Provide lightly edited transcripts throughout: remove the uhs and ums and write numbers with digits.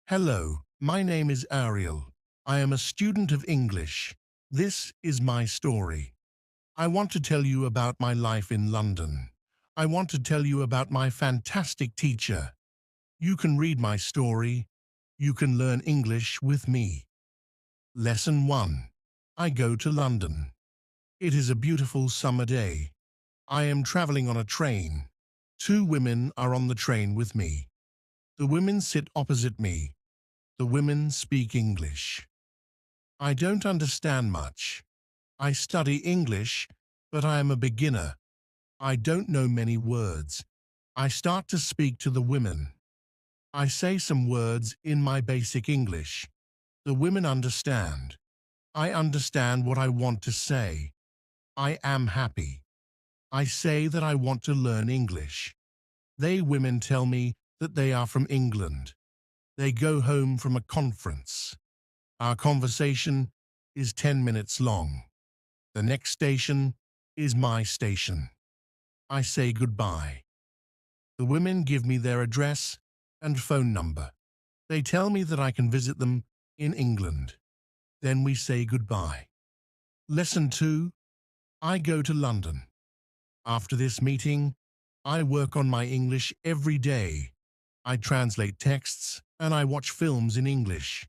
Hello, my name is Ariel. I am a student of English. This is my story. I want to tell you about my life in London. I want to tell you about my fantastic teacher. You can read my story. You can learn English with me. Lesson 1. I go to London. It is a beautiful summer day. I am traveling on a train. Two women are on the train with me. The women sit opposite me. The women speak English. I don't understand much. I study English, but I am a beginner. I don't know many words. I start to speak to the women. I say some words in my basic English. The women understand. I understand what I want to say. I am happy. I say that I want to learn English. They women tell me that they are from England. They go home from a conference. Our conversation is 10 minutes long. The next station is my station. I say goodbye. The women give me their address and phone number. They tell me that I can visit them in England. Then we say goodbye. Lesson 2. I go to London. After this meeting, I work on my English every day. I translate texts and I watch films in English.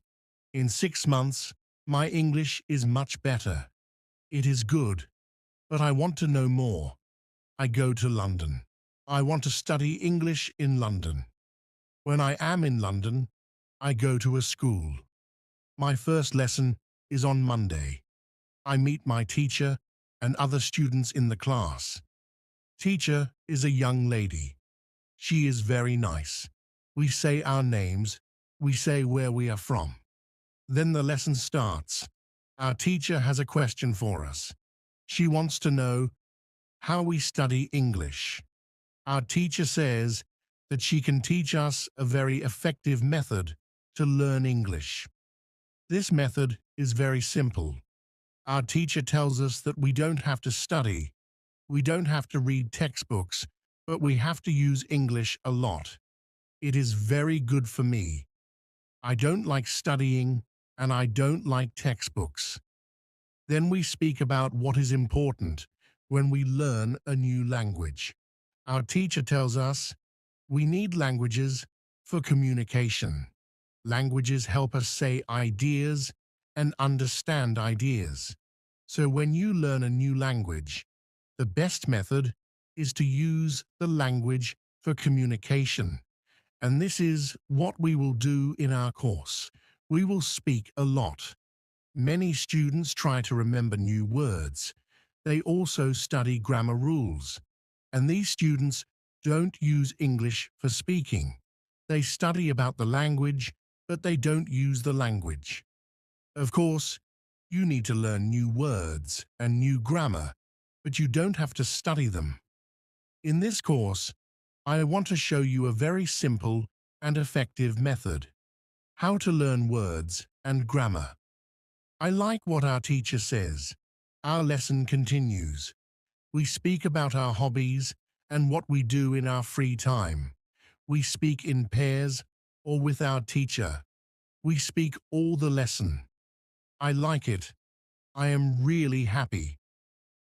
In 6 months, my English is much better. It is good, but I want to know more. I go to London. I want to study English in London. When I am in London, I go to a school. My first lesson is on Monday. I meet my teacher and other students in the class. Teacher is a young lady. She is very nice. We say our names. We say where we are from. Then the lesson starts. Our teacher has a question for us. She wants to know how we study English. Our teacher says that she can teach us a very effective method to learn English. This method is very simple. Our teacher tells us that we don't have to study. We don't have to read textbooks, but we have to use English a lot. It is very good for me. I don't like studying and I don't like textbooks. Then we speak about what is important when we learn a new language. Our teacher tells us we need languages for communication. Languages help us say ideas and understand ideas. So when you learn a new language, the best method is to use the language for communication. And this is what we will do in our course. We will speak a lot. Many students try to remember new words. They also study grammar rules. And these students don't use English for speaking. They study about the language, but they don't use the language. Of course, you need to learn new words and new grammar, but you don't have to study them. In this course, I want to show you a very simple and effective method. How to learn words and grammar. I like what our teacher says. Our lesson continues. We speak about our hobbies and what we do in our free time. We speak in pairs or with our teacher. We speak all the lesson. I like it. I am really happy.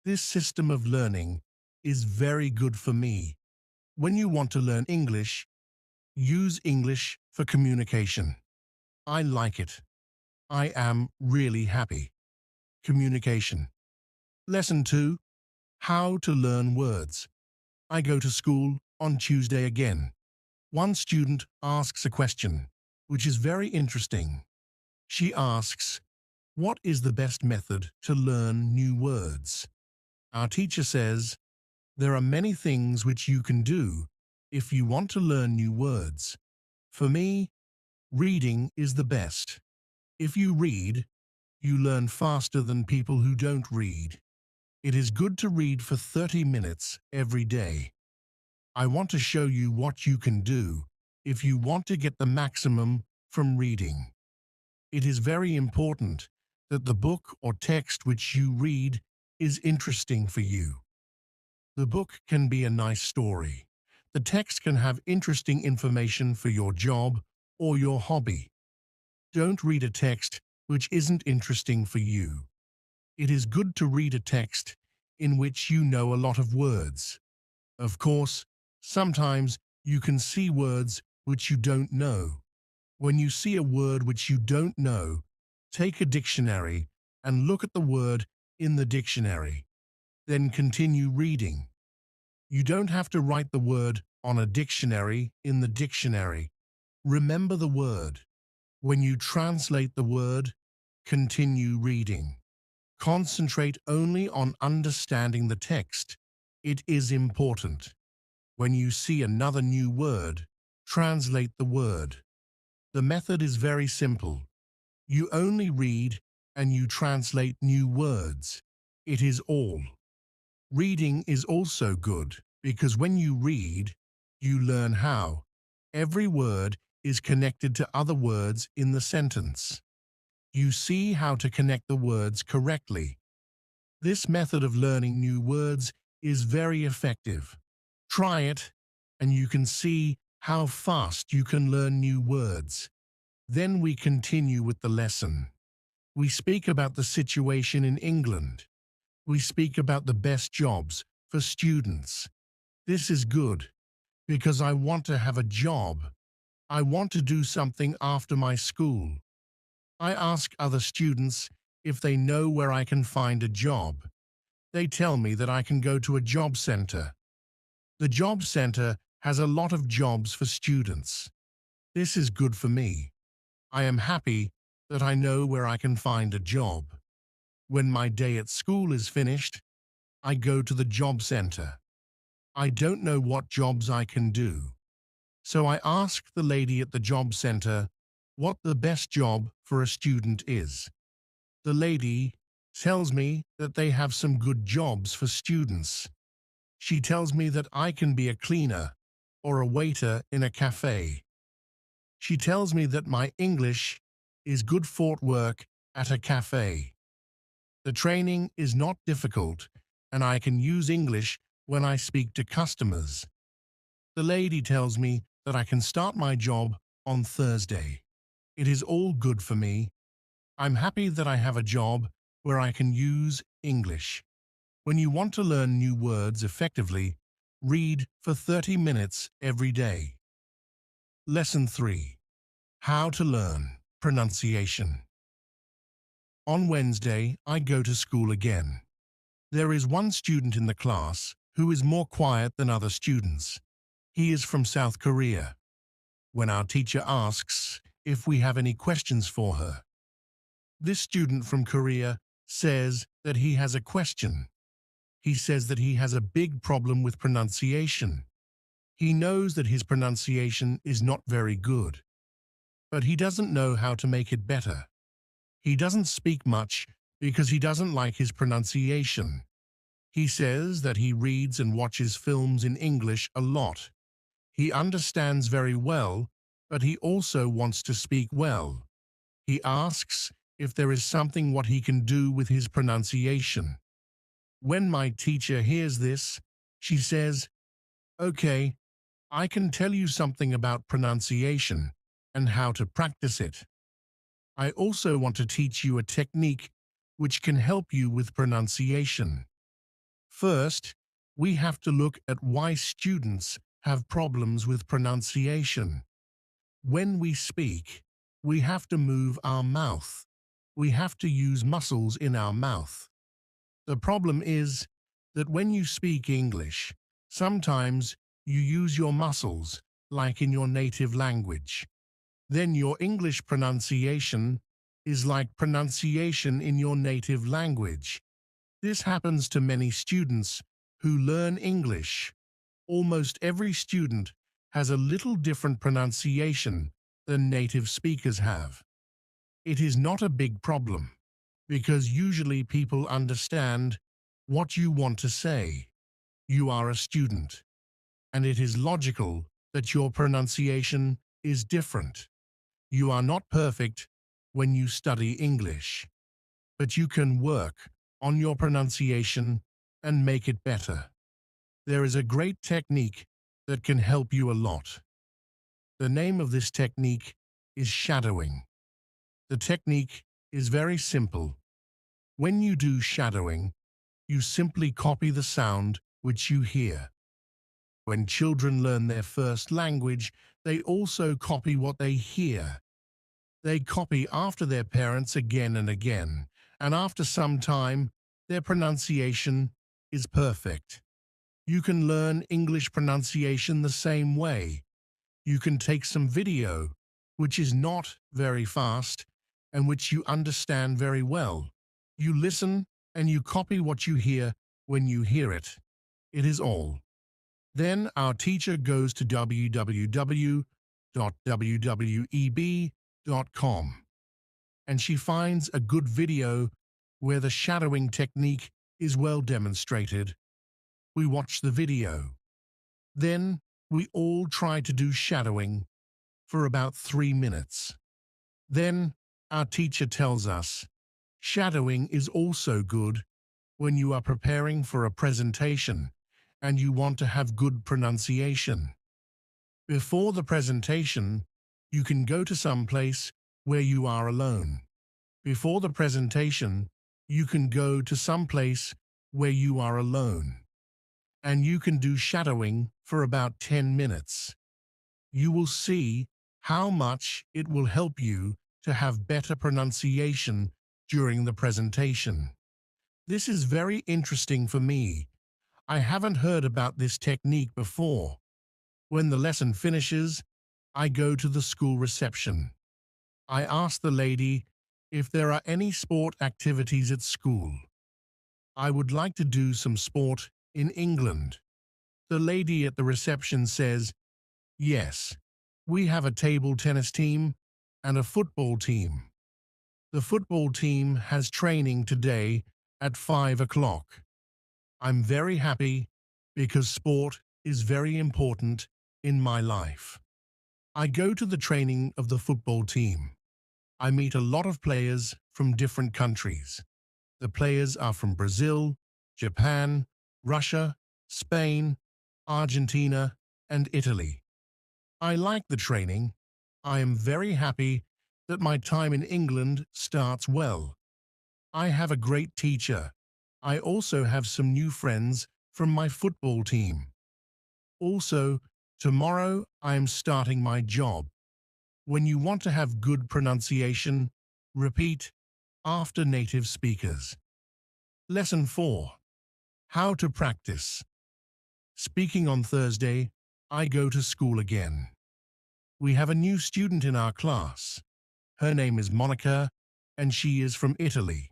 This system of learning is very good for me. When you want to learn English, use English for communication. I like it. I am really happy. Communication. Lesson 2. How to learn words. I go to school on Tuesday again. One student asks a question, which is very interesting. She asks, what is the best method to learn new words? Our teacher says, there are many things which you can do if you want to learn new words. For me, reading is the best. If you read, you learn faster than people who don't read. It is good to read for 30 minutes every day. I want to show you what you can do if you want to get the maximum from reading. It is very important that the book or text which you read is interesting for you. The book can be a nice story. The text can have interesting information for your job or your hobby. Don't read a text which isn't interesting for you. It is good to read a text in which you know a lot of words. Of course, sometimes you can see words which you don't know. When you see a word which you don't know, take a dictionary and look at the word in the dictionary. Then continue reading. You don't have to write the word on a dictionary in the dictionary. Remember the word. When you translate the word, continue reading. Concentrate only on understanding the text. It is important. When you see another new word, translate the word. The method is very simple. You only read and you translate new words. It is all. Reading is also good because when you read, you learn how. Every word is connected to other words in the sentence. You see how to connect the words correctly. This method of learning new words is very effective. Try it, and you can see how fast you can learn new words. Then we continue with the lesson. We speak about the situation in England. We speak about the best jobs for students. This is good because I want to have a job. I want to do something after my school. I ask other students if they know where I can find a job. They tell me that I can go to a job center. The job center has a lot of jobs for students. This is good for me. I am happy that I know where I can find a job. When my day at school is finished, I go to the job center. I don't know what jobs I can do. So I ask the lady at the job center what the best job for a student is. The lady tells me that they have some good jobs for students. She tells me that I can be a cleaner or a waiter in a cafe. She tells me that my English is good for work at a cafe. The training is not difficult and I can use English when I speak to customers. The lady tells me that I can start my job on Thursday. It is all good for me. I'm happy that I have a job where I can use English. When you want to learn new words effectively, read for 30 minutes every day. Lesson 3. How to learn pronunciation. On Wednesday, I go to school again. There is one student in the class who is more quiet than other students. He is from South Korea. When our teacher asks if we have any questions for her, this student from Korea says that he has a question. He says that he has a big problem with pronunciation. He knows that his pronunciation is not very good, but he doesn't know how to make it better. He doesn't speak much because he doesn't like his pronunciation. He says that he reads and watches films in English a lot. He understands very well, but he also wants to speak well. He asks if there is something what he can do with his pronunciation. When my teacher hears this, she says, "Okay, I can tell you something about pronunciation and how to practice it. I also want to teach you a technique which can help you with pronunciation. First, we have to look at why students have problems with pronunciation. When we speak, we have to move our mouth. We have to use muscles in our mouth. The problem is that when you speak English, sometimes you use your muscles like in your native language. Then your English pronunciation is like pronunciation in your native language. This happens to many students who learn English. Almost every student has a little different pronunciation than native speakers have. It is not a big problem because usually people understand what you want to say. You are a student, and it is logical that your pronunciation is different. You are not perfect when you study English, but you can work on your pronunciation and make it better. There is a great technique that can help you a lot. The name of this technique is shadowing. The technique is very simple. When you do shadowing, you simply copy the sound which you hear. When children learn their first language, they also copy what they hear. They copy after their parents again and again, and after some time, their pronunciation is perfect. You can learn English pronunciation the same way. You can take some video, which is not very fast, and which you understand very well. You listen and you copy what you hear when you hear it. It is all. Then our teacher goes to www.wweb.com and she finds a good video where the shadowing technique is well demonstrated. We watch the video. Then we all try to do shadowing for about 3 minutes. Then our teacher tells us, shadowing is also good when you are preparing for a presentation and you want to have good pronunciation. Before the presentation, you can go to some place where you are alone. Before the presentation, you can go to some place where you are alone. And you can do shadowing for about 10 minutes. You will see how much it will help you to have better pronunciation during the presentation. This is very interesting for me. I haven't heard about this technique before. When the lesson finishes, I go to the school reception. I ask the lady if there are any sport activities at school. I would like to do some sport in England. The lady at the reception says, yes, we have a table tennis team and a football team. The football team has training today at 5 o'clock. I'm very happy because sport is very important in my life. I go to the training of the football team. I meet a lot of players from different countries. The players are from Brazil, Japan, Russia, Spain, Argentina, and Italy. I like the training. I am very happy that my time in England starts well. I have a great teacher. I also have some new friends from my football team. Also, tomorrow I am starting my job. When you want to have good pronunciation, repeat after native speakers. Lesson 4. How to practice. Speaking on Thursday, I go to school again. We have a new student in our class. Her name is Monica, and she is from Italy.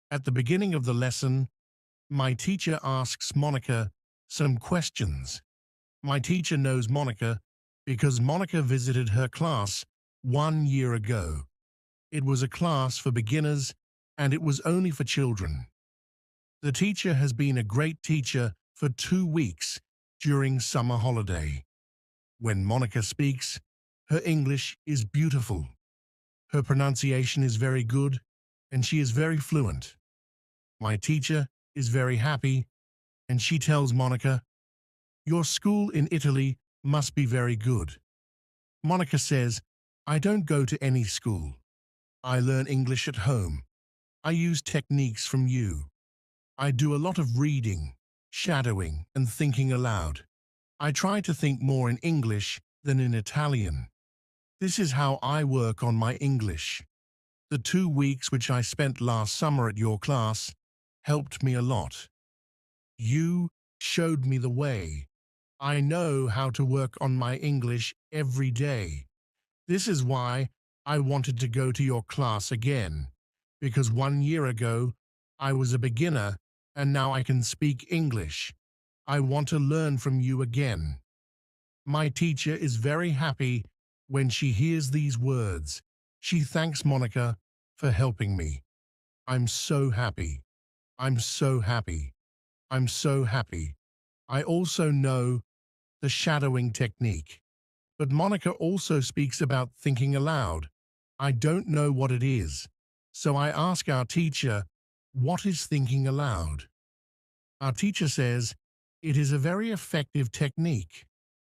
At the beginning of the lesson, my teacher asks Monica some questions. My teacher knows Monica because Monica visited her class 1 year ago. It was a class for beginners and it was only for children. The teacher has been a great teacher for 2 weeks during summer holiday. When Monica speaks, her English is beautiful. Her pronunciation is very good and she is very fluent. My teacher is very happy and she tells Monica, your school in Italy must be very good. Monica says, I don't go to any school. I learn English at home. I use techniques from you. I do a lot of reading, shadowing, and thinking aloud. I try to think more in English than in Italian. This is how I work on my English. The 2 weeks which I spent last summer at your class helped me a lot. You showed me the way. I know how to work on my English every day. This is why I wanted to go to your class again, because 1 year ago I was a beginner and now I can speak English. I want to learn from you again. My teacher is very happy when she hears these words. She thanks Monica for helping me. I'm so happy. I'm so happy. I'm so happy. I also know the shadowing technique. But Monica also speaks about thinking aloud. I don't know what it is, so I ask our teacher, what is thinking aloud? Our teacher says, it is a very effective technique.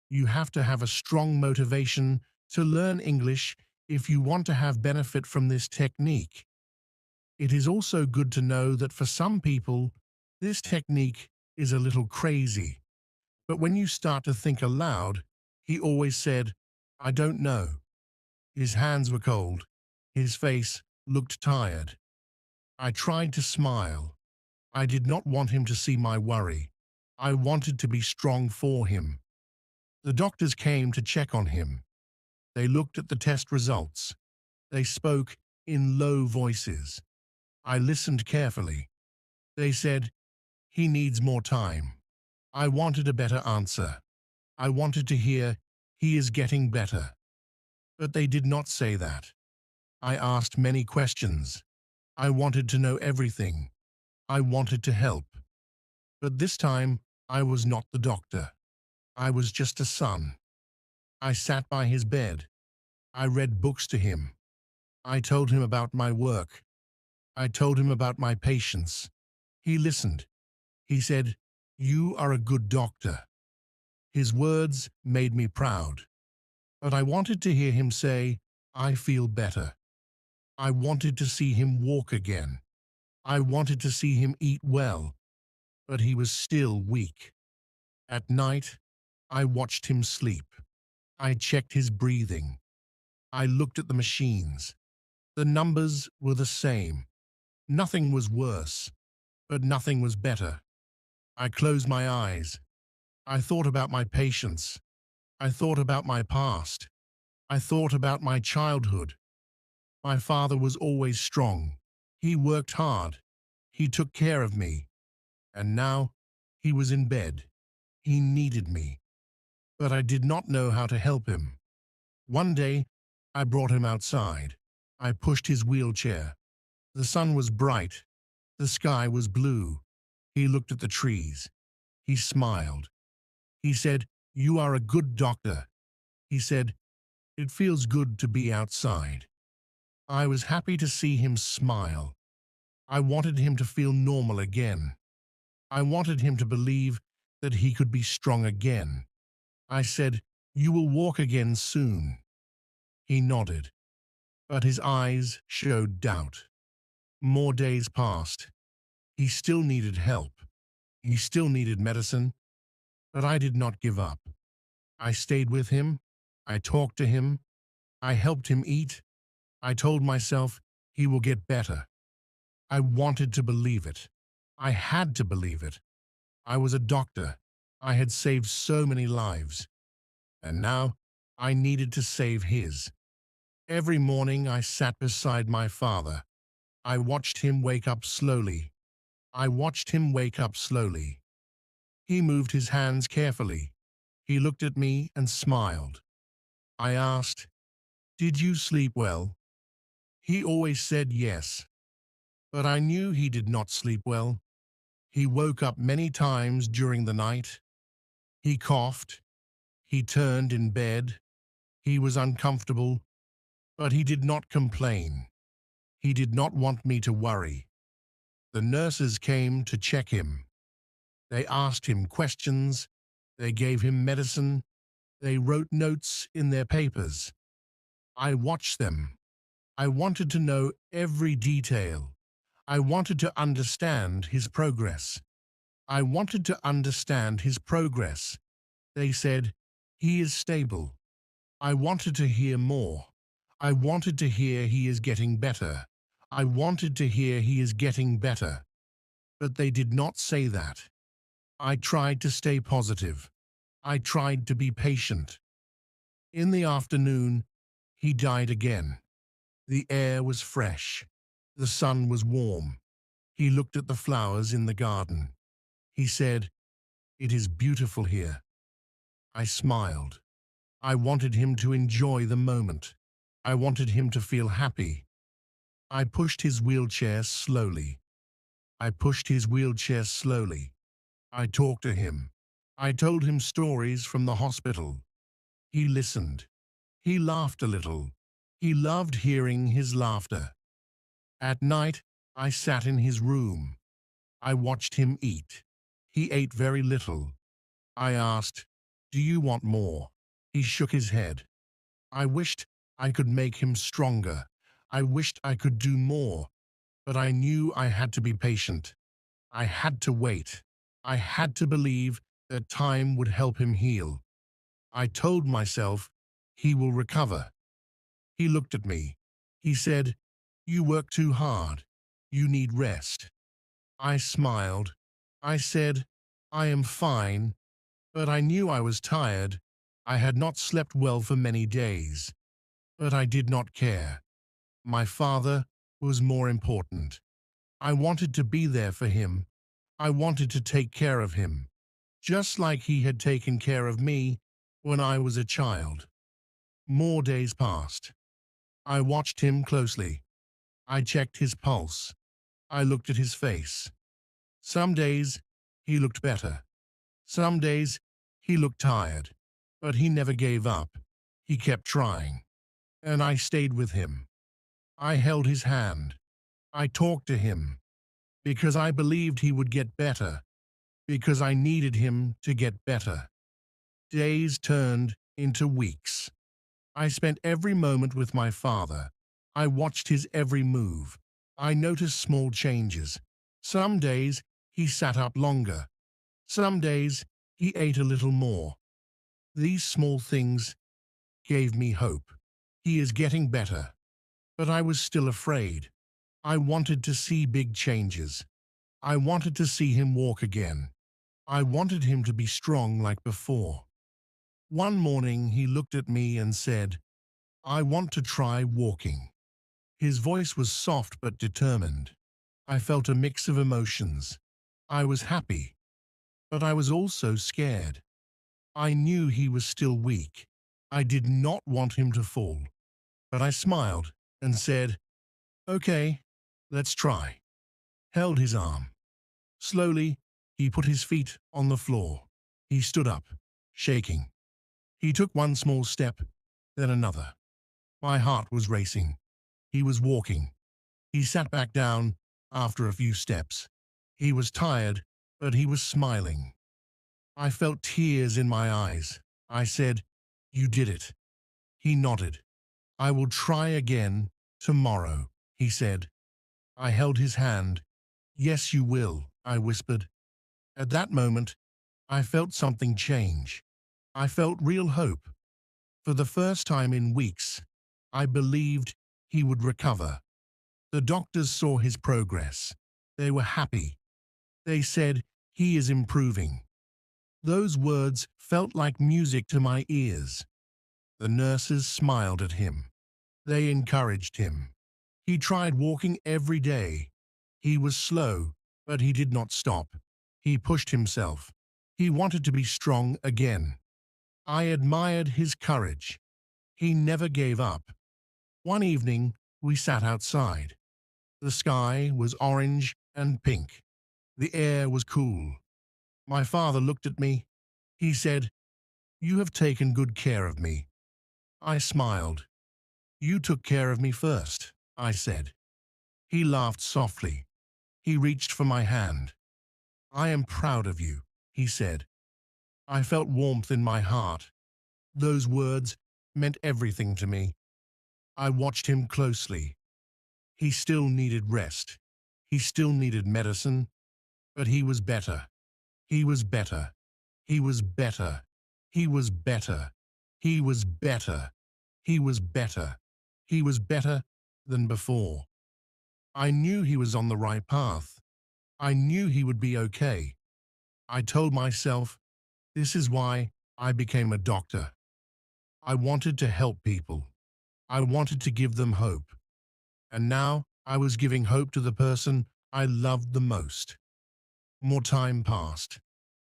You have to have a strong motivation to learn English if you want to have benefit from this technique. It is also good to know that for some people, this technique is a little crazy. But when you start to think aloud, he always said, I don't know. His hands were cold. His face looked tired. I tried to smile. I did not want him to see my worry. I wanted to be strong for him. The doctors came to check on him. They looked at the test results. They spoke in low voices. I listened carefully. They said, he needs more time. I wanted a better answer. I wanted to hear, he is getting better. But they did not say that. I asked many questions. I wanted to know everything. I wanted to help. But this time, I was not the doctor. I was just a son. I sat by his bed. I read books to him. I told him about my work. I told him about my patients. He listened. He said, you are a good doctor. His words made me proud. But I wanted to hear him say, I feel better. I wanted to see him walk again. I wanted to see him eat well. But he was still weak. At night, I watched him sleep. I checked his breathing. I looked at the machines. The numbers were the same. Nothing was worse, but nothing was better. I closed my eyes. I thought about my patients. I thought about my past. I thought about my childhood. My father was always strong. He worked hard. He took care of me. And now he was in bed. He needed me. But I did not know how to help him. One day, I brought him outside. I pushed his wheelchair. The sun was bright. The sky was blue. He looked at the trees. He smiled. He said, you are a good doctor. He said, it feels good to be outside. I was happy to see him smile. I wanted him to feel normal again. I wanted him to believe that he could be strong again. I said, you will walk again soon. He nodded, but his eyes showed doubt. More days passed. He still needed help. He still needed medicine, but I did not give up. I stayed with him. I talked to him. I helped him eat. I told myself he will get better. I wanted to believe it. I had to believe it. I was a doctor. I had saved so many lives. And now I needed to save his. Every morning I sat beside my father. I watched him wake up slowly. I watched him wake up slowly. He moved his hands carefully. He looked at me and smiled. I asked, did you sleep well? He always said yes. But I knew he did not sleep well. He woke up many times during the night. He coughed. He turned in bed. He was uncomfortable, but he did not complain. He did not want me to worry. The nurses came to check him. They asked him questions. They gave him medicine. They wrote notes in their papers. I watched them. I wanted to know every detail. I wanted to understand his progress. I wanted to understand his progress. They said, he is stable. I wanted to hear more. I wanted to hear he is getting better. I wanted to hear he is getting better. But they did not say that. I tried to stay positive. I tried to be patient. In the afternoon, he died again. The air was fresh. The sun was warm. He looked at the flowers in the garden. He said, it is beautiful here. I smiled. I wanted him to enjoy the moment. I wanted him to feel happy. I pushed his wheelchair slowly. I pushed his wheelchair slowly. I talked to him. I told him stories from the hospital. He listened. He laughed a little. He loved hearing his laughter. At night, I sat in his room. I watched him eat. He ate very little. I asked, do you want more? He shook his head. I wished I could make him stronger. I wished I could do more, but I knew I had to be patient. I had to wait. I had to believe that time would help him heal. I told myself, he will recover. He looked at me. He said, "You work too hard. You need rest." I smiled. I said, "I am fine," but I knew I was tired. I had not slept well for many days, but I did not care. My father was more important. I wanted to be there for him. I wanted to take care of him, just like he had taken care of me when I was a child. More days passed. I watched him closely. I checked his pulse. I looked at his face. Some days he looked better. Some days he looked tired, but he never gave up. He kept trying, and I stayed with him. I held his hand. I talked to him because I believed he would get better, because I needed him to get better. Days turned into weeks. I spent every moment with my father. I watched his every move. I noticed small changes. Some days he sat up longer. Some days he ate a little more. These small things gave me hope. He is getting better. But I was still afraid. I wanted to see big changes. I wanted to see him walk again. I wanted him to be strong like before. One morning he looked at me and said, "I want to try walking." His voice was soft but determined. I felt a mix of emotions. I was happy, but I was also scared. I knew he was still weak. I did not want him to fall, but I smiled and said, "Okay, let's try." Held his arm. Slowly, he put his feet on the floor. He stood up, shaking. He took one small step, then another. My heart was racing. He was walking. He sat back down after a few steps. He was tired, but he was smiling. I felt tears in my eyes. I said, "You did it." He nodded. "I will try again tomorrow," he said. I held his hand. "Yes, you will," I whispered. At that moment, I felt something change. I felt real hope. For the first time in weeks, I believed he would recover. The doctors saw his progress. They were happy. They said, "He is improving." Those words felt like music to my ears. The nurses smiled at him. They encouraged him. He tried walking every day. He was slow, but he did not stop. He pushed himself. He wanted to be strong again. I admired his courage. He never gave up. One evening, we sat outside. The sky was orange and pink. The air was cool. My father looked at me. He said, "You have taken good care of me." I smiled. "You took care of me first," I said. He laughed softly. He reached for my hand. "I am proud of you," he said. I felt warmth in my heart. Those words meant everything to me. I watched him closely. He still needed rest. He still needed medicine, but he was better. He was better. He was better. He was better. He was better. He was better. He was better than before. I knew he was on the right path. I knew he would be okay. I told myself, this is why I became a doctor. I wanted to help people. I wanted to give them hope. And now I was giving hope to the person I loved the most. More time passed.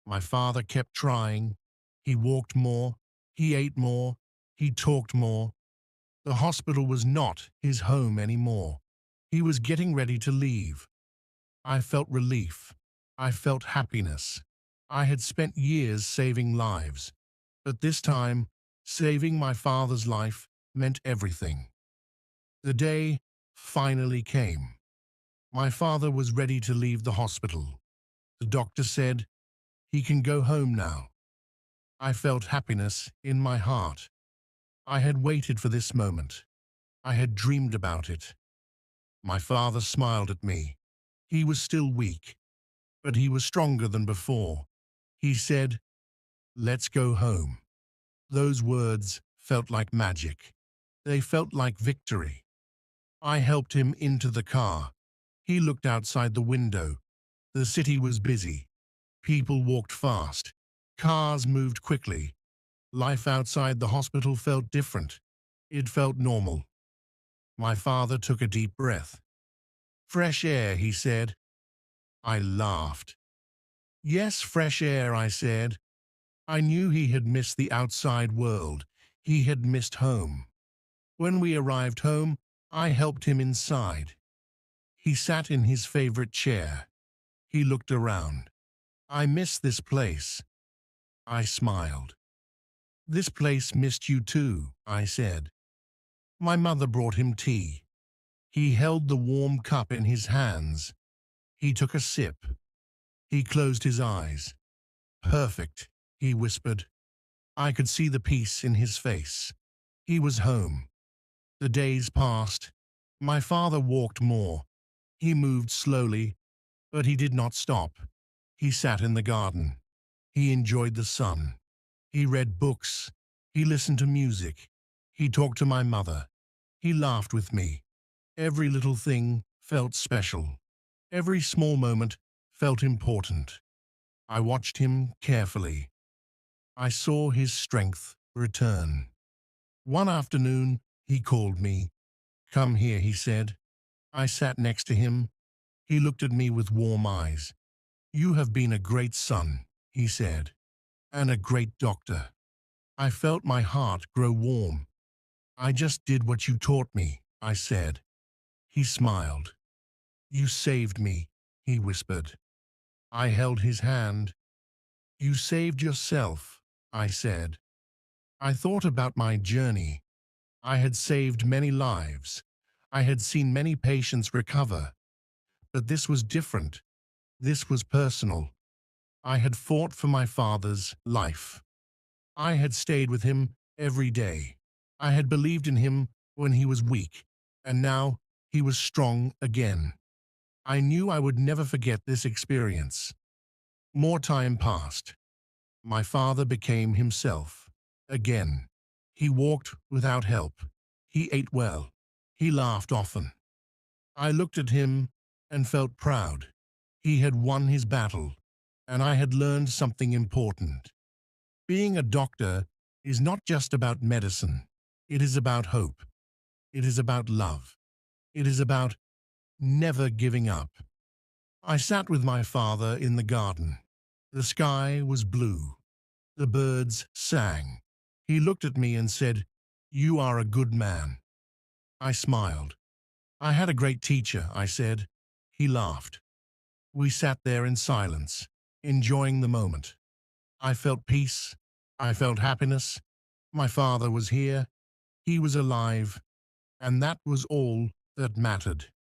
My father kept trying. He walked more. He ate more. He talked more. The hospital was not his home anymore. He was getting ready to leave. I felt relief. I felt happiness. I had spent years saving lives, but this time, saving my father's life meant everything. The day finally came. My father was ready to leave the hospital. The doctor said, "He can go home now." I felt happiness in my heart. I had waited for this moment. I had dreamed about it. My father smiled at me. He was still weak, but he was stronger than before. He said, "Let's go home." Those words felt like magic. They felt like victory. I helped him into the car. He looked outside the window. The city was busy. People walked fast. Cars moved quickly. Life outside the hospital felt different. It felt normal. My father took a deep breath. "Fresh air," he said. I laughed. "Yes, fresh air," I said. I knew he had missed the outside world. He had missed home. When we arrived home, I helped him inside. He sat in his favorite chair. He looked around. "I miss this place." I smiled. "This place missed you too," I said. My mother brought him tea. He held the warm cup in his hands. He took a sip. He closed his eyes. "Perfect," he whispered. I could see the peace in his face. He was home. The days passed. My father walked more. He moved slowly, but he did not stop. He sat in the garden. He enjoyed the sun. He read books. He listened to music. He talked to my mother. He laughed with me. Every little thing felt special. Every small moment felt important. I watched him carefully. I saw his strength return. One afternoon, he called me. "Come here," he said. I sat next to him. He looked at me with warm eyes. "You have been a great son," he said, "and a great doctor." I felt my heart grow warm. "I just did what you taught me," I said. He smiled. "You saved me," he whispered. I held his hand. "You saved yourself," I said. I thought about my journey. I had saved many lives. I had seen many patients recover. But this was different. This was personal. I had fought for my father's life. I had stayed with him every day. I had believed in him when he was weak, and now he was strong again. I knew I would never forget this experience. More time passed. My father became himself again. He walked without help. He ate well. He laughed often. I looked at him and felt proud. He had won his battle, and I had learned something important. Being a doctor is not just about medicine. It is about hope. It is about love. It is about never giving up. I sat with my father in the garden. The sky was blue. The birds sang. He looked at me and said, "You are a good man." I smiled. "I had a great teacher," I said. He laughed. We sat there in silence, enjoying the moment. I felt peace. I felt happiness. My father was here. He was alive. And that was all that mattered.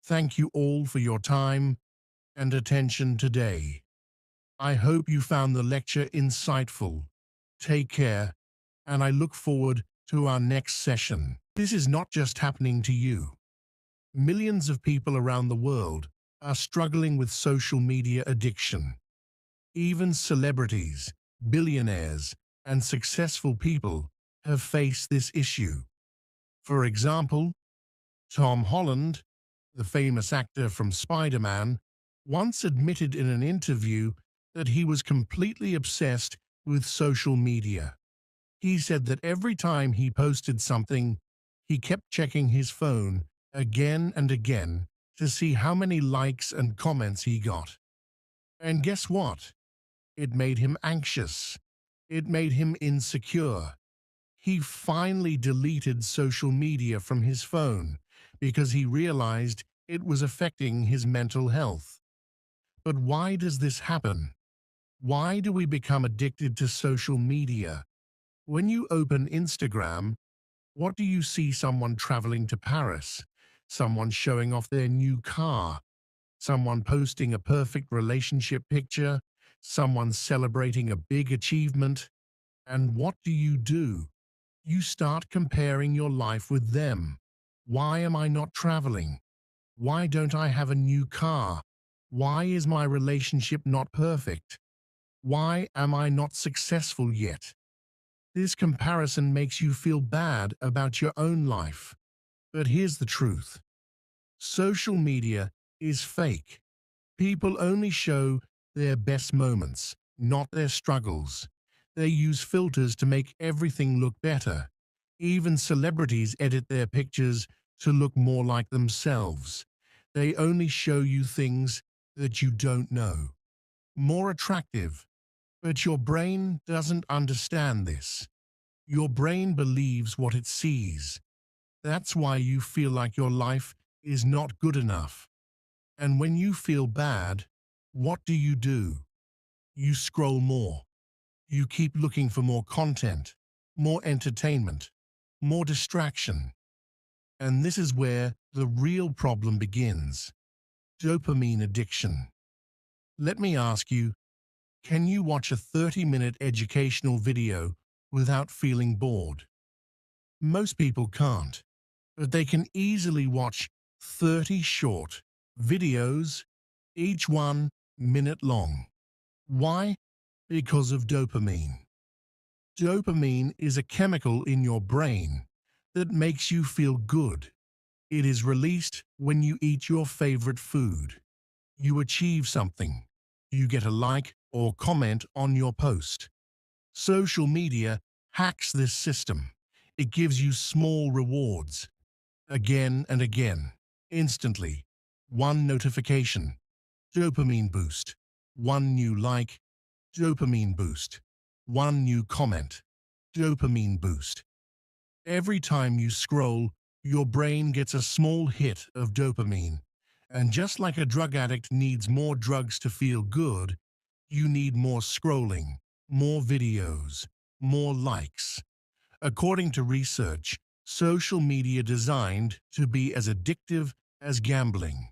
Thank you all for your time and attention today. I hope you found the lecture insightful. Take care, and I look forward to our next session. This is not just happening to you. Millions of people around the world are struggling with social media addiction. Even celebrities, billionaires, and successful people have faced this issue. For example, Tom Holland, the famous actor from Spider-Man, once admitted in an interview that he was completely obsessed with social media. He said that every time he posted something, he kept checking his phone again and again to see how many likes and comments he got. And guess what? It made him anxious. It made him insecure. He finally deleted social media from his phone because he realized it was affecting his mental health. But why does this happen? Why do we become addicted to social media? When you open Instagram, what do you see? Someone traveling to Paris, someone showing off their new car, someone posting a perfect relationship picture, someone celebrating a big achievement. And what do? You start comparing your life with them. Why am I not traveling? Why don't I have a new car? Why is my relationship not perfect? Why am I not successful yet? This comparison makes you feel bad about your own life. But here's the truth. Social media is fake. People only show their best moments, not their struggles. They use filters to make everything look better. Even celebrities edit their pictures to look more like themselves. They only show you things that you don't know. More attractive. But your brain doesn't understand this. Your brain believes what it sees. That's why you feel like your life is not good enough. And when you feel bad, what do? You scroll more. You keep looking for more content, more entertainment, more distraction. And this is where the real problem begins. Dopamine addiction. Let me ask you, can you watch a 30-minute educational video without feeling bored? Most people can't, but they can easily watch 30 short videos, each 1 minute long. Why? Because of dopamine. Dopamine is a chemical in your brain that makes you feel good. It is released when you eat your favorite food. You achieve something. You get a like or comment on your post. Social media hacks this system. It gives you small rewards, again and again, instantly. One notification, dopamine boost. One new like, dopamine boost. One new comment, dopamine boost. Every time you scroll, your brain gets a small hit of dopamine. And just like a drug addict needs more drugs to feel good, you need more scrolling, more videos, more likes. According to research, social media designed to be as addictive as gambling.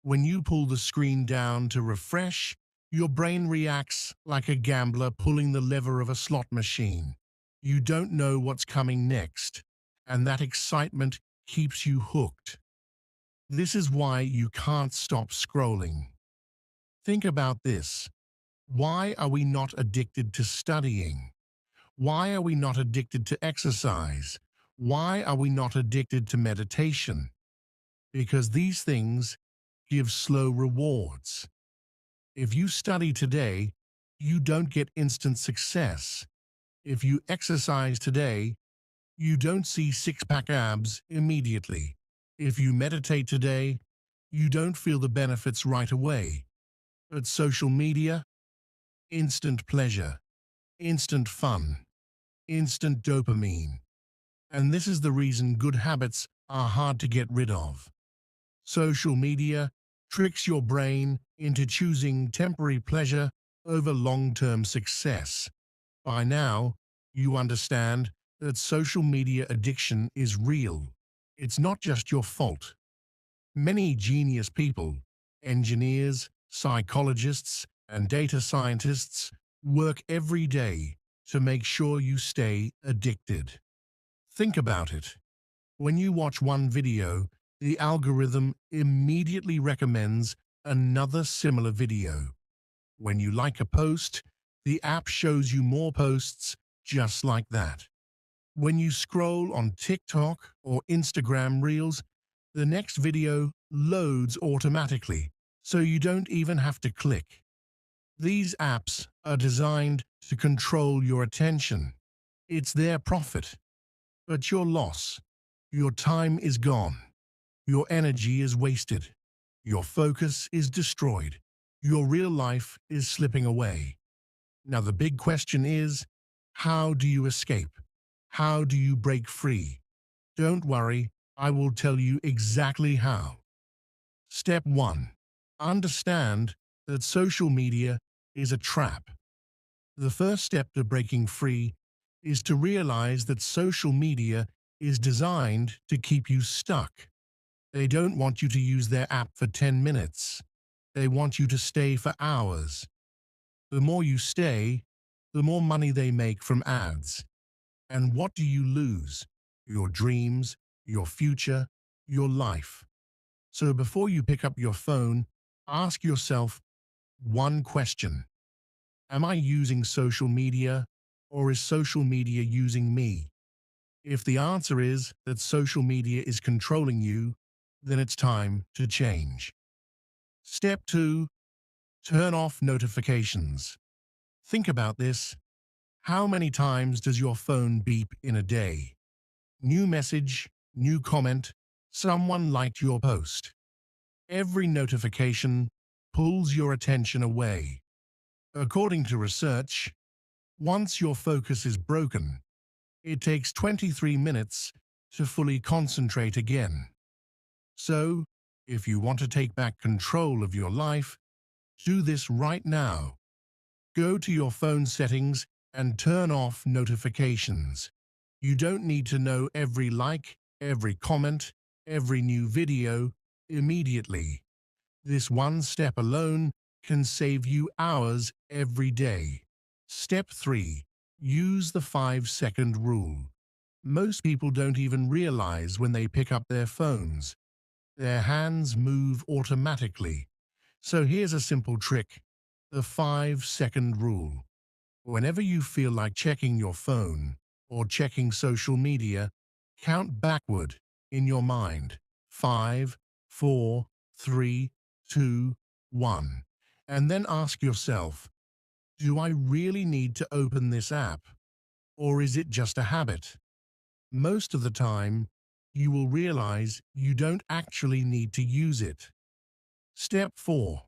When you pull the screen down to refresh, your brain reacts like a gambler pulling the lever of a slot machine. You don't know what's coming next, and that excitement keeps you hooked. This is why you can't stop scrolling. Think about this. Why are we not addicted to studying? Why are we not addicted to exercise? Why are we not addicted to meditation? Because these things give slow rewards. If you study today, you don't get instant success. If you exercise today, you don't see six-pack abs immediately. If you meditate today, you don't feel the benefits right away. But social media, instant pleasure, instant fun, instant dopamine. And this is the reason good habits are hard to get rid of. Social media tricks your brain into choosing temporary pleasure over long-term success. By now, you understand that social media addiction is real. It's not just your fault. Many genius people, engineers, psychologists, and data scientists work every day to make sure you stay addicted. Think about it. When you watch one video, the algorithm immediately recommends another similar video. When you like a post, the app shows you more posts just like that. When you scroll on TikTok or Instagram Reels, the next video loads automatically, so you don't even have to click. These apps are designed to control your attention. It's their profit, but your loss. Your time is gone. Your energy is wasted. Your focus is destroyed. Your real life is slipping away. Now the big question is, how do you escape? How do you break free? Don't worry, I will tell you exactly how. Step 1. Understand that social media is a trap. The first step to breaking free is to realize that social media is designed to keep you stuck. They don't want you to use their app for 10 minutes. They want you to stay for hours. The more you stay, the more money they make from ads. And what do you lose? Your dreams, your future, your life. So before you pick up your phone, ask yourself one question. Am I using social media, or is social media using me? If the answer is that social media is controlling you, then it's time to change. Step 2. Turn off notifications. Think about this. How many times does your phone beep in a day? New message, new comment, someone liked your post. Every notification pulls your attention away. According to research, once your focus is broken, it takes 23 minutes to fully concentrate again. So, if you want to take back control of your life, do this right now. Go to your phone settings and turn off notifications. You don't need to know every like, every comment, every new video immediately. This one step alone can save you hours every day. Step 3. Use the 5-second rule. Most people don't even realize when they pick up their phones. Their hands move automatically. So here's a simple trick. The 5-second rule. Whenever you feel like checking your phone or checking social media, count backward in your mind. 5, 4, 3, 2, 1. And then ask yourself, do I really need to open this app? Or is it just a habit? Most of the time, you will realize you don't actually need to use it. Step 4.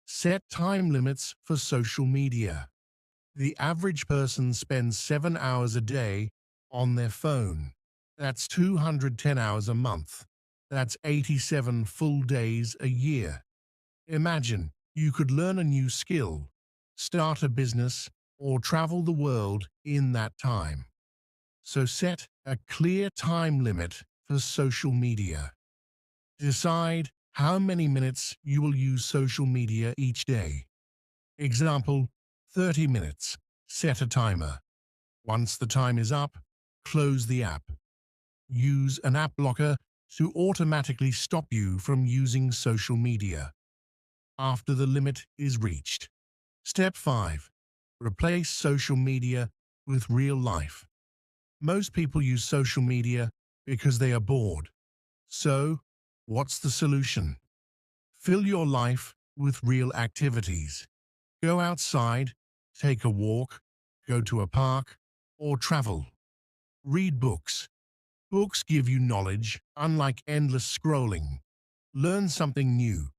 Set time limits for social media. The average person spends 7 hours a day on their phone. That's 210 hours a month. That's 87 full days a year. Imagine you could learn a new skill, start a business, or travel the world in that time. So set a clear time limit for social media. Decide how many minutes you will use social media each day. Example, 30 minutes. Set a timer. Once the time is up, close the app. Use an app blocker to automatically stop you from using social media after the limit is reached. Step 5. Replace social media with real life. Most people use social media because they are bored. So, what's the solution? Fill your life with real activities. Go outside, take a walk, go to a park, or travel. Read books. Books give you knowledge, unlike endless scrolling. Learn something new.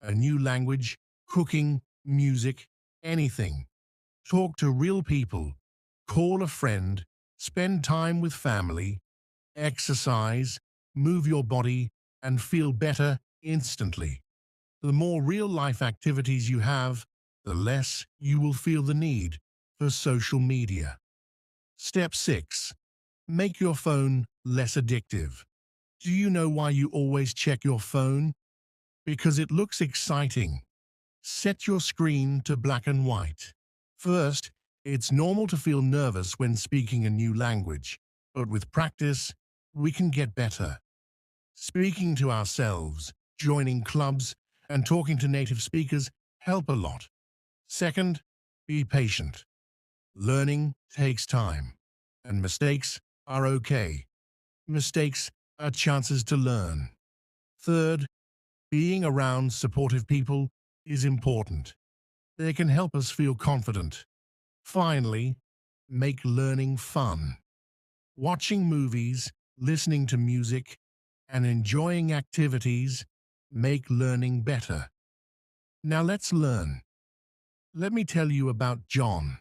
A new language, cooking, music, anything. Talk to real people. Call a friend. Spend time with family. Exercise. Move your body and feel better instantly. The more real-life activities you have, the less you will feel the need for social media. Step 6. Make your phone less addictive. Do you know why you always check your phone? Because it looks exciting. Set your screen to black and white. First, it's normal to feel nervous when speaking a new language, but with practice, we can get better. Speaking to ourselves, joining clubs, and talking to native speakers help a lot. Second, be patient. Learning takes time, and mistakes are okay. Mistakes are chances to learn. Third, being around supportive people is important. They can help us feel confident. Finally, make learning fun. Watching movies, listening to music, and enjoying activities make learning better. Now let's learn. Let me tell you about John.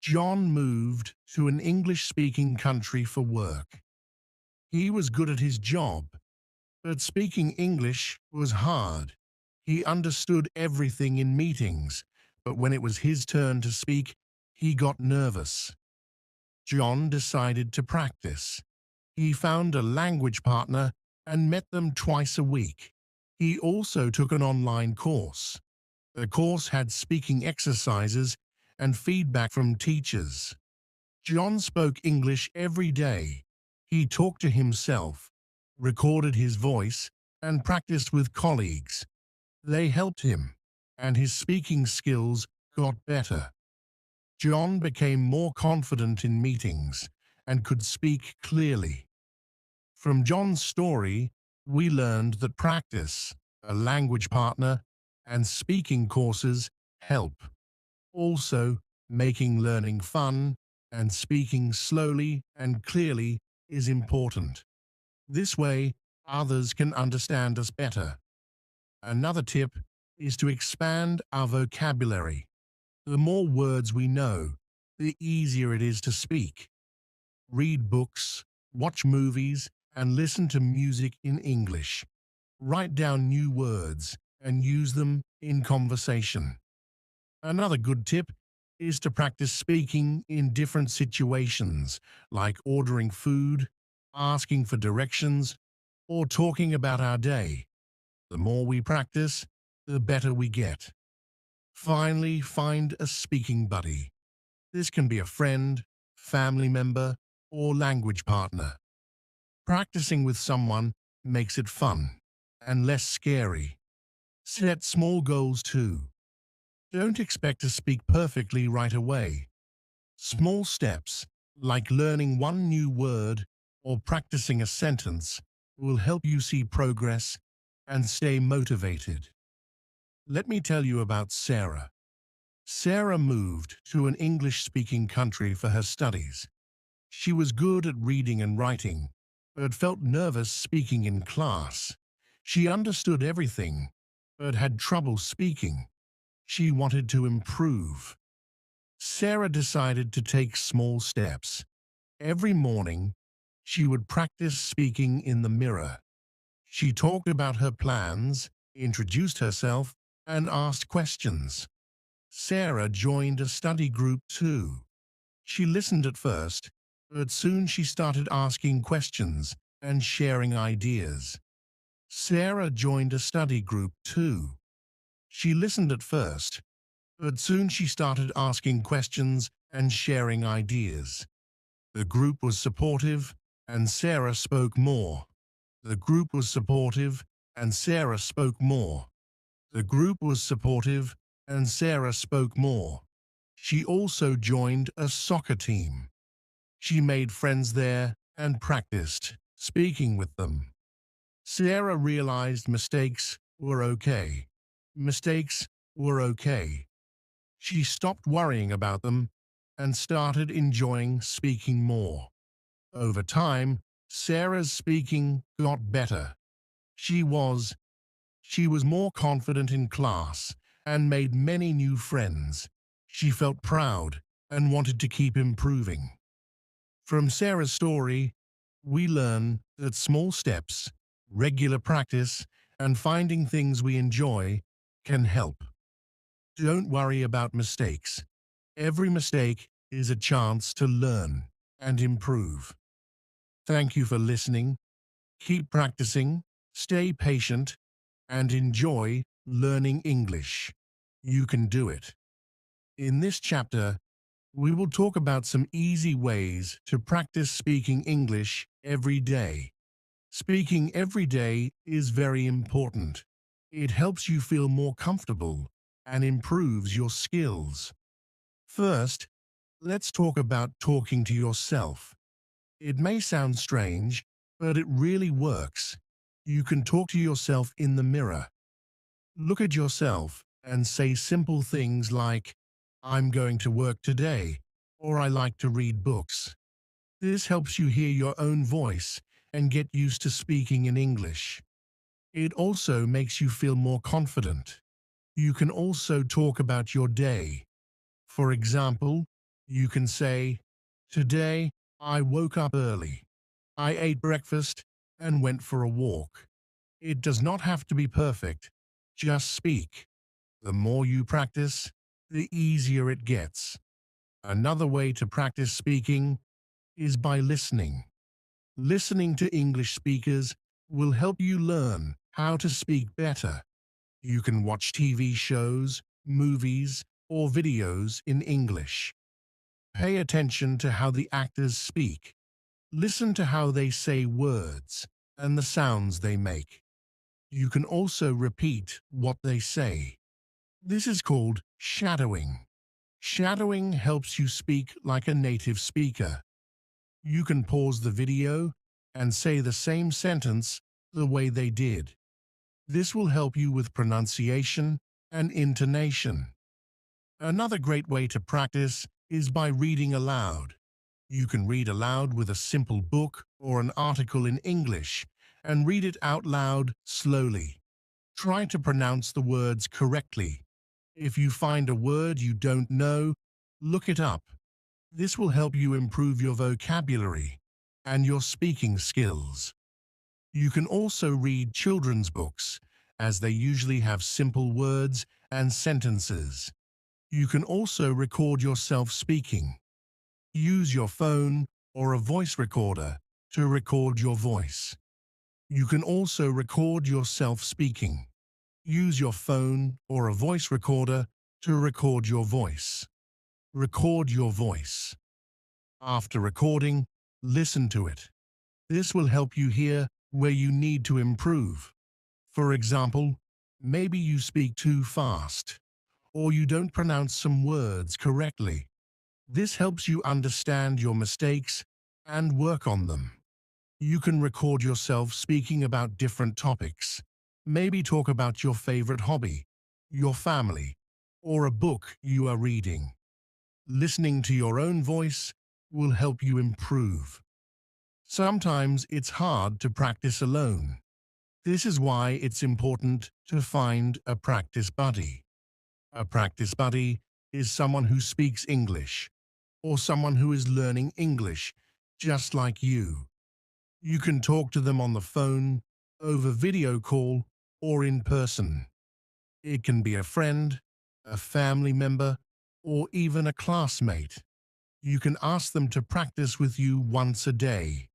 John moved to an English-speaking country for work. He was good at his job, but speaking English was hard. He understood everything in meetings, but when it was his turn to speak, he got nervous. John decided to practice. He found a language partner and met them twice a week. He also took an online course. The course had speaking exercises and feedback from teachers. John spoke English every day. He talked to himself, recorded his voice, and practiced with colleagues. They helped him, and his speaking skills got better. John became more confident in meetings and could speak clearly. From John's story, we learned that practice, a language partner, and speaking courses help. Also, making learning fun and speaking slowly and clearly is important. This way, others can understand us better. Another tip is to expand our vocabulary. The more words we know, the easier it is to speak. Read books, watch movies, and listen to music in English. Write down new words and use them in conversation. Another good tip is to practice speaking in different situations, like ordering food, asking for directions, or talking about our day. The more we practice, the better we get. Finally, find a speaking buddy. This can be a friend, family member, or language partner. Practicing with someone makes it fun and less scary. Set small goals too. Don't expect to speak perfectly right away. Small steps, like learning one new word or practicing a sentence, will help you see progress and stay motivated. Let me tell you about Sarah. Sarah moved to an English-speaking country for her studies. She was good at reading and writing, but felt nervous speaking in class. She understood everything, but had trouble speaking. She wanted to improve. Sarah decided to take small steps. Every morning, she would practice speaking in the mirror. She talked about her plans, introduced herself, and asked questions. Sarah joined a study group too. She listened at first, but soon she started asking questions and sharing ideas. Sarah joined a study group too. She listened at first, but soon she started asking questions and sharing ideas. The group was supportive, and Sarah spoke more. The group was supportive, and Sarah spoke more. The group was supportive, and Sarah spoke more. She also joined a soccer team. She made friends there and practiced speaking with them. Sarah realized mistakes were okay. Mistakes were okay. She stopped worrying about them and started enjoying speaking more. Over time, Sarah's speaking got better. She was she was more confident in class and made many new friends. She felt proud and wanted to keep improving. From Sarah's story, we learn that small steps, regular practice, and finding things we enjoy can help. Don't worry about mistakes. Every mistake is a chance to learn and improve. Thank you for listening. Keep practicing, stay patient, and enjoy learning English. You can do it. In this chapter, we will talk about some easy ways to practice speaking English every day. Speaking every day is very important. It helps you feel more comfortable and improves your skills. First, let's talk about talking to yourself. It may sound strange, but it really works. You can talk to yourself in the mirror. Look at yourself and say simple things like, "I'm going to work today," or "I like to read books." This helps you hear your own voice and get used to speaking in English. It also makes you feel more confident. You can also talk about your day. For example, you can say, "Today, I woke up early. I ate breakfast and went for a walk." It does not have to be perfect. Just speak. The more you practice, the easier it gets. Another way to practice speaking is by listening. Listening to English speakers will help you learn how to speak better. You can watch TV shows, movies, or videos in English. Pay attention to how the actors speak. Listen to how they say words and the sounds they make. You can also repeat what they say. This is called shadowing. Shadowing helps you speak like a native speaker. You can pause the video and say the same sentence the way they did. This will help you with pronunciation and intonation. Another great way to practice is by reading aloud. You can read aloud with a simple book or an article in English and read it out loud slowly. Try to pronounce the words correctly. If you find a word you don't know, look it up. This will help you improve your vocabulary and your speaking skills. You can also read children's books, as they usually have simple words and sentences. You can also record yourself speaking. Use your phone or a voice recorder to record your voice. You can also record yourself speaking. Use your phone or a voice recorder to record your voice. Record your voice. After recording, listen to it. This will help you hear where you need to improve. For example, maybe you speak too fast, or you don't pronounce some words correctly. This helps you understand your mistakes and work on them. You can record yourself speaking about different topics. Maybe talk about your favorite hobby, your family, or a book you are reading. Listening to your own voice will help you improve. Sometimes it's hard to practice alone. This is why it's important to find a practice buddy. A practice buddy is someone who speaks English, or someone who is learning English just like you. You can talk to them on the phone, over video call, or in person. It can be a friend, a family member, or even a classmate. You can ask them to practice with you once a day.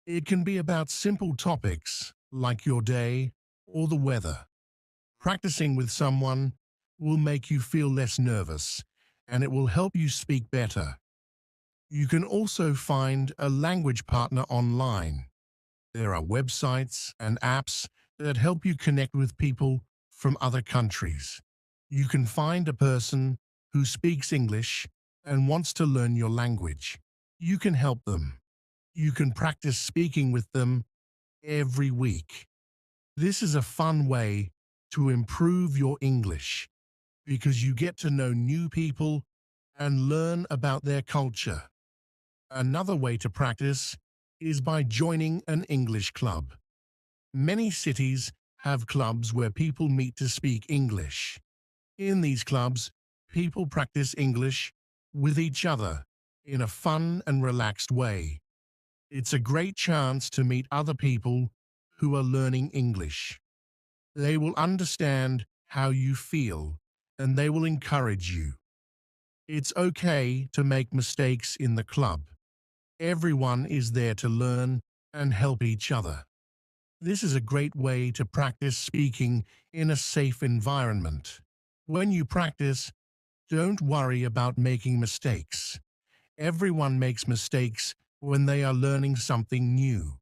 It can be about simple topics like your day or the weather. Practicing with someone will make you feel less nervous, and it will help you speak better. You can also find a language partner online. There are websites and apps that help you connect with people from other countries. You can find a person who speaks English and wants to learn your language. You can help them. You can practice speaking with them every week. This is a fun way to improve your English because you get to know new people and learn about their culture. Another way to practice is by joining an English club. Many cities have clubs where people meet to speak English. In these clubs, people practice English with each other in a fun and relaxed way. It's a great chance to meet other people who are learning English. They will understand how you feel and they will encourage you. It's okay to make mistakes in the club. Everyone is there to learn and help each other. This is a great way to practice speaking in a safe environment. When you practice, don't worry about making mistakes. Everyone makes mistakes when they are learning something new.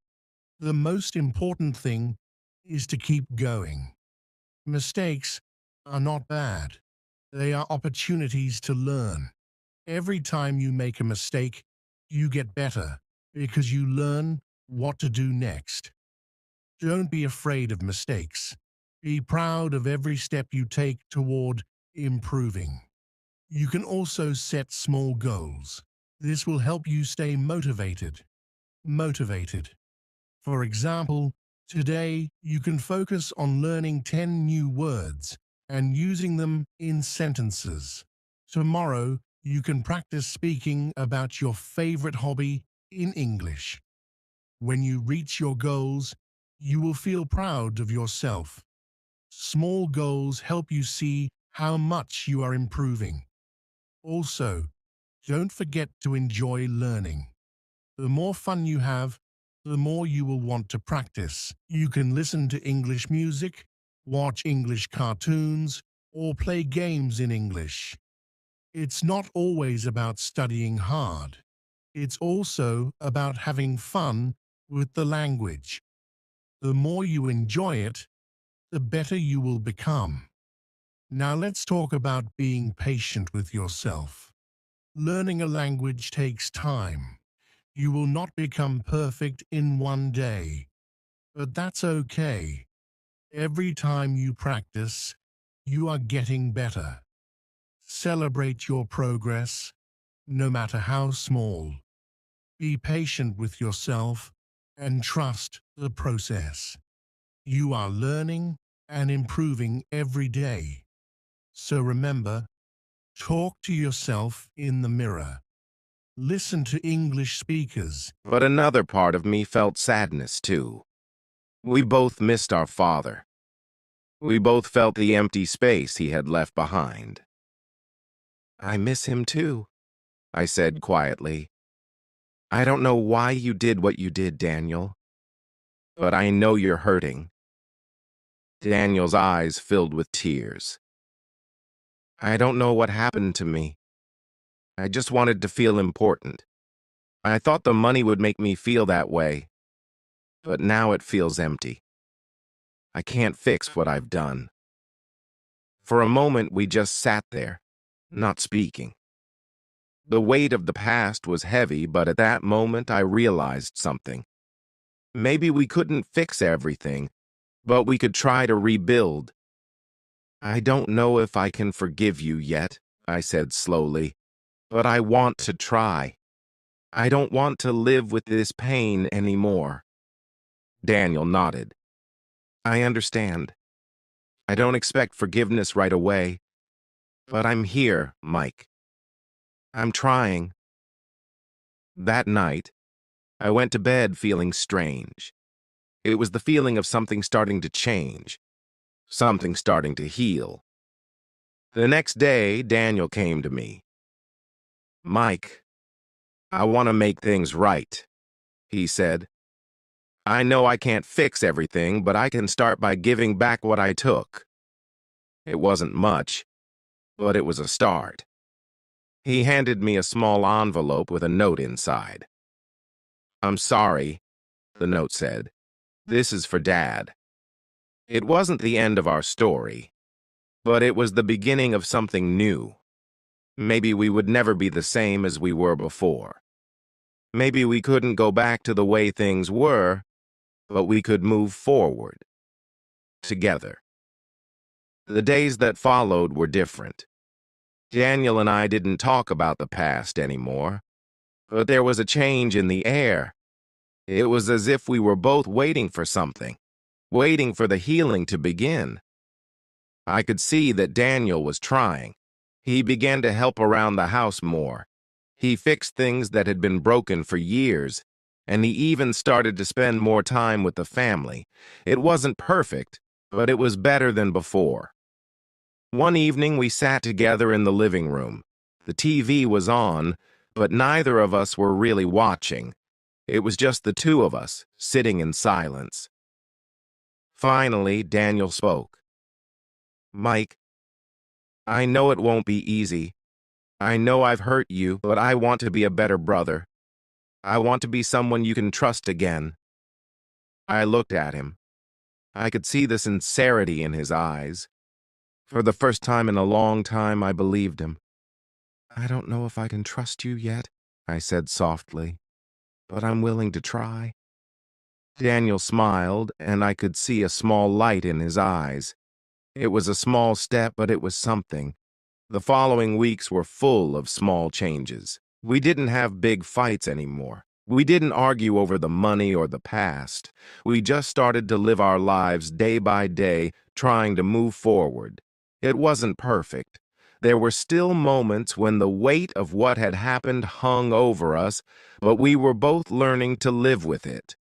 The most important thing is to keep going. Mistakes are not bad. They are opportunities to learn. Every time you make a mistake, you get better because you learn what to do next. Don't be afraid of mistakes. Be proud of every step you take toward improving. You can also set small goals. This will help you stay motivated. For example, today you can focus on learning 10 new words and using them in sentences. Tomorrow, you can practice speaking about your favorite hobby in English. When you reach your goals, you will feel proud of yourself. Small goals help you see how much you are improving. Also, don't forget to enjoy learning. The more fun you have, the more you will want to practice. You can listen to English music, watch English cartoons, or play games in English. It's not always about studying hard. It's also about having fun with the language. The more you enjoy it, the better you will become. Now let's talk about being patient with yourself. Learning a language takes time. You will not become perfect in one day, but that's okay. Every time you practice, you are getting better. Celebrate your progress, no matter how small. Be patient with yourself and trust the process. You are learning and improving every day. So remember, talk to yourself in the mirror. Listen to English speakers. But another part of me felt sadness, too. We both missed our father. We both felt the empty space he had left behind. "I miss him, too," I said quietly. "I don't know why you did what you did, Daniel, but I know you're hurting." Daniel's eyes filled with tears. "I don't know what happened to me. I just wanted to feel important. I thought the money would make me feel that way, but now it feels empty. I can't fix what I've done." For a moment, we just sat there, not speaking. The weight of the past was heavy, but at that moment I realized something. Maybe we couldn't fix everything, but we could try to rebuild. "I don't know if I can forgive you yet," I said slowly, "but I want to try. I don't want to live with this pain anymore." Daniel nodded. "I understand. I don't expect forgiveness right away, but I'm here, Mike. I'm trying." That night, I went to bed feeling strange. It was the feeling of something starting to change, something starting to heal. The next day, Daniel came to me. "Mike, I want to make things right," he said. "I know I can't fix everything, but I can start by giving back what I took." It wasn't much, but it was a start. He handed me a small envelope with a note inside. "I'm sorry," the note said. "This is for Dad." It wasn't the end of our story, but it was the beginning of something new. Maybe we would never be the same as we were before. Maybe we couldn't go back to the way things were, but we could move forward together. The days that followed were different. Daniel and I didn't talk about the past anymore, but there was a change in the air. It was as if we were both waiting for something, waiting for the healing to begin. I could see that Daniel was trying. He began to help around the house more. He fixed things that had been broken for years, and he even started to spend more time with the family. It wasn't perfect, but it was better than before. One evening, we sat together in the living room. The TV was on, but neither of us were really watching. It was just the two of us, sitting in silence. Finally, Daniel spoke. "Mike, I know it won't be easy. I know I've hurt you, but I want to be a better brother. I want to be someone you can trust again." I looked at him. I could see the sincerity in his eyes. For the first time in a long time, I believed him. "I don't know if I can trust you yet," I said softly, "but I'm willing to try." Daniel smiled, and I could see a small light in his eyes. It was a small step, but it was something. The following weeks were full of small changes. We didn't have big fights anymore. We didn't argue over the money or the past. We just started to live our lives day by day, trying to move forward. It wasn't perfect. There were still moments when the weight of what had happened hung over us, but we were both learning to live with it.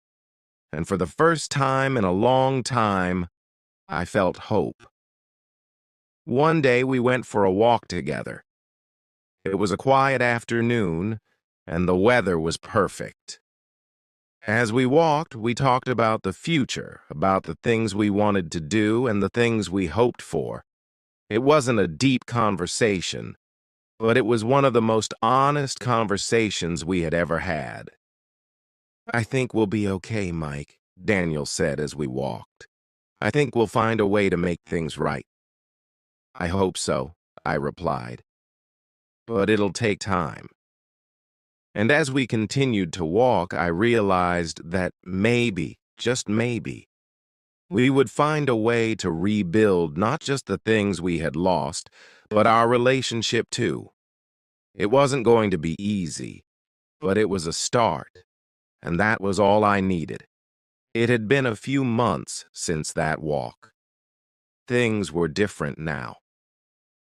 And for the first time in a long time, I felt hope. One day we went for a walk together. It was a quiet afternoon, and the weather was perfect. As we walked, we talked about the future, about the things we wanted to do and the things we hoped for. It wasn't a deep conversation, but it was one of the most honest conversations we had ever had. "I think we'll be okay, Mike," Daniel said as we walked. "I think we'll find a way to make things right." "I hope so," I replied. "But it'll take time." And as we continued to walk, I realized that maybe, just maybe, we would find a way to rebuild not just the things we had lost, but our relationship too. It wasn't going to be easy, but it was a start, and that was all I needed. It had been a few months since that walk. Things were different now.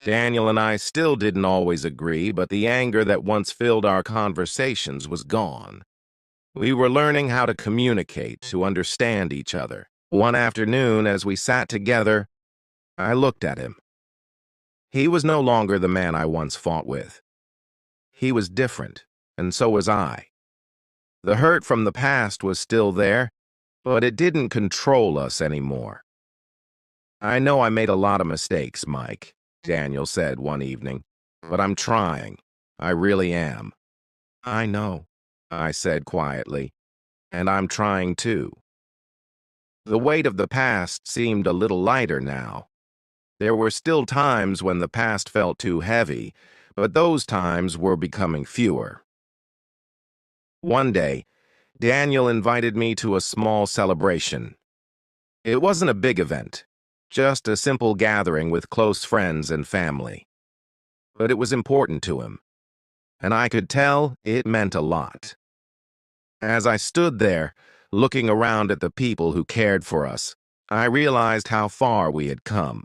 Daniel and I still didn't always agree, but the anger that once filled our conversations was gone. We were learning how to communicate, to understand each other. One afternoon, as we sat together, I looked at him. He was no longer the man I once fought with. He was different, and so was I. The hurt from the past was still there, but it didn't control us anymore. "I know I made a lot of mistakes, Mike," Daniel said one evening, "but I'm trying. I really am." "I know," I said quietly, "and I'm trying too." The weight of the past seemed a little lighter now. There were still times when the past felt too heavy, but those times were becoming fewer. One day, Daniel invited me to a small celebration. It wasn't a big event, just a simple gathering with close friends and family. But it was important to him, and I could tell it meant a lot. As I stood there, looking around at the people who cared for us, I realized how far we had come.